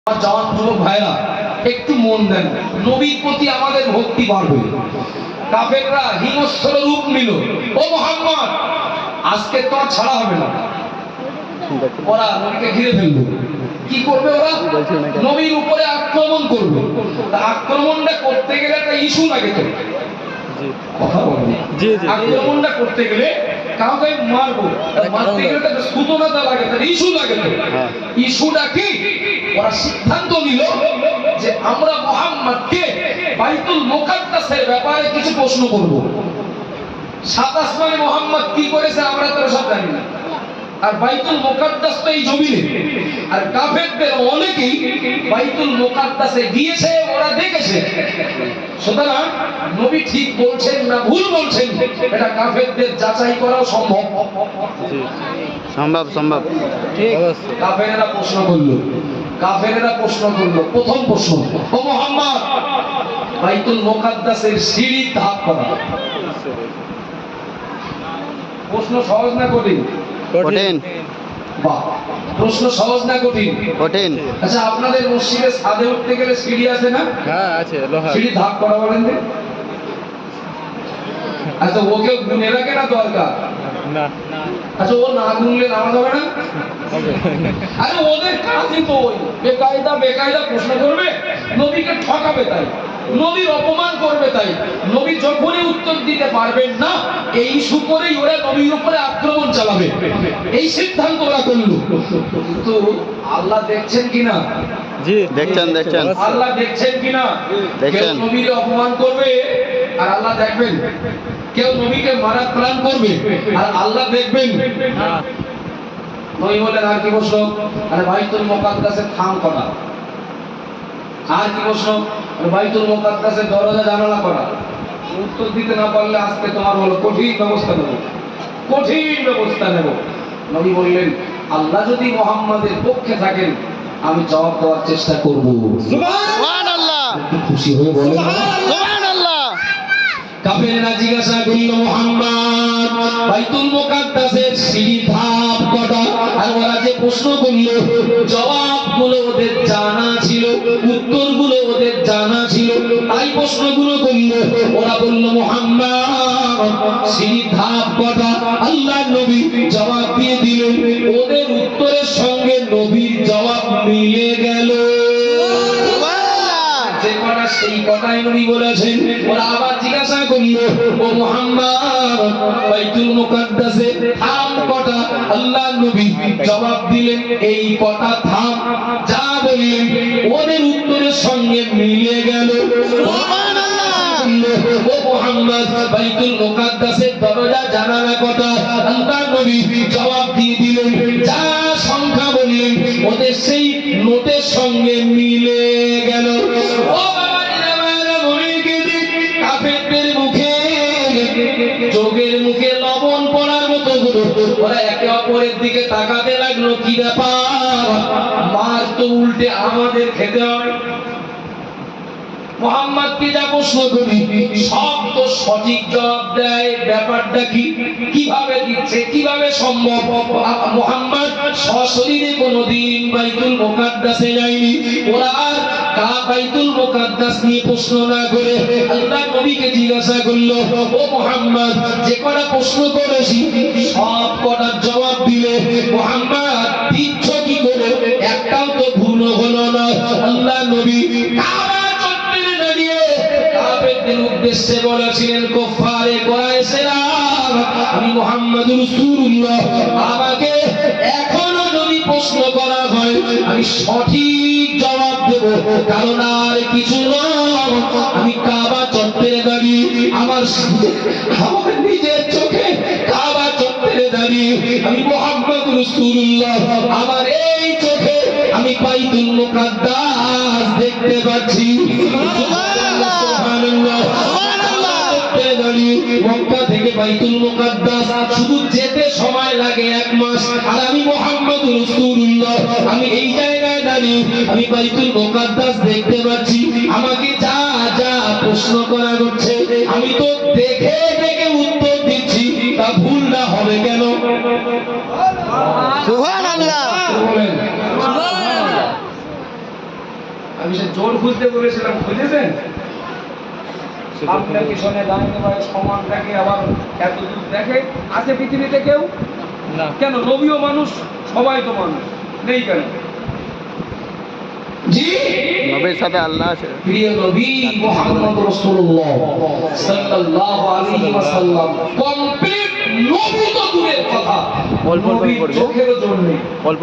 আমার জওয়ান যুবক ভাইরা একটু মন দেন, নবীর প্রতি আমাদের ভক্তি বাড়বে। কাফেররা হিংস্র রূপ নিল, ও মুহাম্মদ আজকে তো আর ছাড়া হবে না। ওরা নবীকে ঘিরে ফেললো, কি করবে ওরা? নবীর উপরে আক্রমণ করবে। আক্রমণটা করতে গেলে একটা ইস্যু লাগে, তো কথা বলবো, আক্রমণটা করতে গেলে কাউকে মারবো, মারতে গেলে একটা সূচনাটা লাগে, একটা ইস্যু লাগে। ইস্যুটা কি? ওরা সিদ্ধান্ত নিল যে আমরা মুহাম্মদকে বাইতুল মুকাদ্দাসের ব্যাপারে কিছু প্রশ্ন করব। সাত আসমানে মুহাম্মদ কি করেছে আমরা তো সব জানি না, আর বাইতুল মুকাদ্দাস তো এই জমিনে। আর কাফেরদের অনেকেই বাইতুল মুকাদ্দাসে গিয়েছে, ওরা দেখেছে। সুতরাং নবী ঠিক বলছেন না ভুল বলছেন, এটা কাফেরদের যাচাই করাও সম্ভব। সম্ভব ঠিক। কাফেরেরা প্রশ্ন করলো, প্রথম প্রশ্ন, ও মুহাম্মদ বাইতুল মুকাদ্দাসের সিঁড়ি ধাপ করা। প্রশ্ন সহজ না কঠিন? কঠিন। বাহ, প্রশ্ন সহজ না কঠিন? কঠিন। আচ্ছা, আপনাদের মসজিদে ছাদে উঠতে গেলে সিঁড়ি আছে না? হ্যাঁ আছে, লোহা। সিঁড়ি ধাপ করা বলেন যে। আচ্ছা, ওকে গুনে রাখে না দরকার না। আচ্ছা, ও না গুনলে নামা যাবে না? আরে ওদের কাজই তো ওই বেকায়দা প্রশ্ন করবে, নবীকে ঠকাবে, তাই নবীর অপমান করবে। তাই নবী যখনই উত্তর দিতে পারবেন না, এই ইস্যু করেই ওরা নবীর উপরে আক্রমণ চালাবে, এই সিদ্ধান্ত ওরা করলো। কিন্তু আল্লাহ দেখছেন কিনা? জি দেখছেন। আল্লাহ দেখছেন কিনা? কেউ নবীর অপমান করবে আর আল্লাহ দেখবেন, কেউ নবীকে মারার প্ল্যান করবে আর আল্লাহ দেখবেন। নবী বলেন, আর কি প্রশ্ন? আরে বাইতুল মুকাদ্দাসের থাম করা। আর কি প্রশ্ন? বাইতুল মুকাদ্দাসের দরজা জানালা করা। উত্তর দিতে না পারলে আজকে তোমার বলো কঠিন ব্যবস্থা নেব। নবী বললেন, আল্লাহ যদি মুহাম্মাদের পক্ষে থাকেন আমি জবাব দেওয়ার চেষ্টা করব। সুবহানাল্লাহ। খুশি হয়ে বলেন সুবহানাল্লাহ। কাফেররা জিজ্ঞাসা করল, মুহাম্মদ বাইতুল মুকাদ্দাসের সিঁড়ি ধাপ কটা? আর ওরা যে প্রশ্ন করল, জবাবগুলো ওদের জানা ছিল, উত্তরগুলো ওদের জানা ছিল, তাই প্রশ্নগুলো করল। ওরা বলল, মুহাম্মদ সিঁড়ি ধাপ কটা? আল্লাহর নবী জবাব দিয়ে দিলেন, ওদের উত্তরের সঙ্গে নবীর জবাব মিলে গেল। যে কটা সেই কথাই নবী বলেছেন। ওরা আবার জিজ্ঞাসা করল, ও মুহাম্মদ বাইতুল মুকাদ্দাসে থাম কটা? আল্লাহর নবী জবাব দিলেন, এই কটা থাম। যা বললেন ওদের উত্তরের সঙ্গে মিলে গেল। সুবহানাল্লাহ। ও মুহাম্মদ বাইতুল মুকাদ্দাসের দরজা জানালা কটা? আল্লাহর নবী জবাব দিয়ে দিলেন, যা সংখ্যা বললেন ওদের সেই নোটের সঙ্গে মিলে গেল। ও চোখের মুখে লবণ পড়ার মতো হলো। ওরা একে অপরের দিকে তাকাতে লাগলো, কি ব্যাপার? মার তো উল্টে আমাদের খেতে হয়। মুহাম্মদকে যা প্রশ্ন করি সব তো সঠিক জবাব দেয়। ব্যাপারটা কি? কিভাবে দিচ্ছে, কিভাবে সম্ভব? মুহাম্মদ সশরীরে কোনোদিন বাইতুল মুকাদ্দাসে যায়নি। ওরা আর বাইতুল মুকাদ্দাস নিয়ে প্রশ্ন না করে আল্লাহর নবীকে জিজ্ঞাসা করলো, ও মুহাম্মদ যে কটা প্রশ্ন করেছি সব কটার জবাব দিলে, মুহাম্মদ দিচ্ছ কি করে? একটাও তো ভুল হলো না। আল্লাহর নবী উদ্দেশ্যে বলেছিলেন, কুফারে কুরাইশেরা, আমি মুহাম্মদুর রাসূলুল্লাহ, আমাকে এখনো যদি প্রশ্ন করা হয় আমি সঠিক জবাব দেব। কারণ আর কিছু নয়, আমি কাবা চত্বরে দাঁড়িয়ে আমার নিজের চোখে কাবা চত্বরে দাঁড়িয়ে আমি মুহাম্মদুর রাসূলুল্লাহ, আমার এই চোখে আমি বাইতুল মুকাদ্দাস দেখতে পাচ্ছি। সুবহানাল্লাহ। মক্কা থেকে বাইতুল মুকাদ্দাস শুধু যেতে সময় লাগে 1 মাস। আর আমি মুহাম্মদুর রাসূলুল্লাহ, আমি এই জায়গায় দাঁড়িয়ে আমি বাইতুল মুকাদ্দাস দেখতে পাচ্ছি। আমাকে যা যা প্রশ্ন করা হচ্ছে আমি তো দেখে দেখে উত্তর দিচ্ছি, তা ভুল না হবে কেন? সুবহানাল্লাহ। আমি সে জোর খুঁজতে বলেছিলাম, খুঁজেছেন? আপনার পিছনে দাঁড়িয়ে ভাই সমানটাকে আবার এত দূর দেখে আছে পৃথিবীতে কেউ? না। কেন? নবীও মানুষ, সবাই তো মানুষ, নেই কেন? জি, নবীর সাথে আল্লাহ আছে। প্রিয় নবী মুহাম্মদ রাসূলুল্লাহ সাল্লাল্লাহু আলাইহি ওয়াসাল্লাম কমপ্লিট নবী তো দূরের কথা, অল্প অল্প নবীর করবে। চোখেরও জোর নেই। অল্প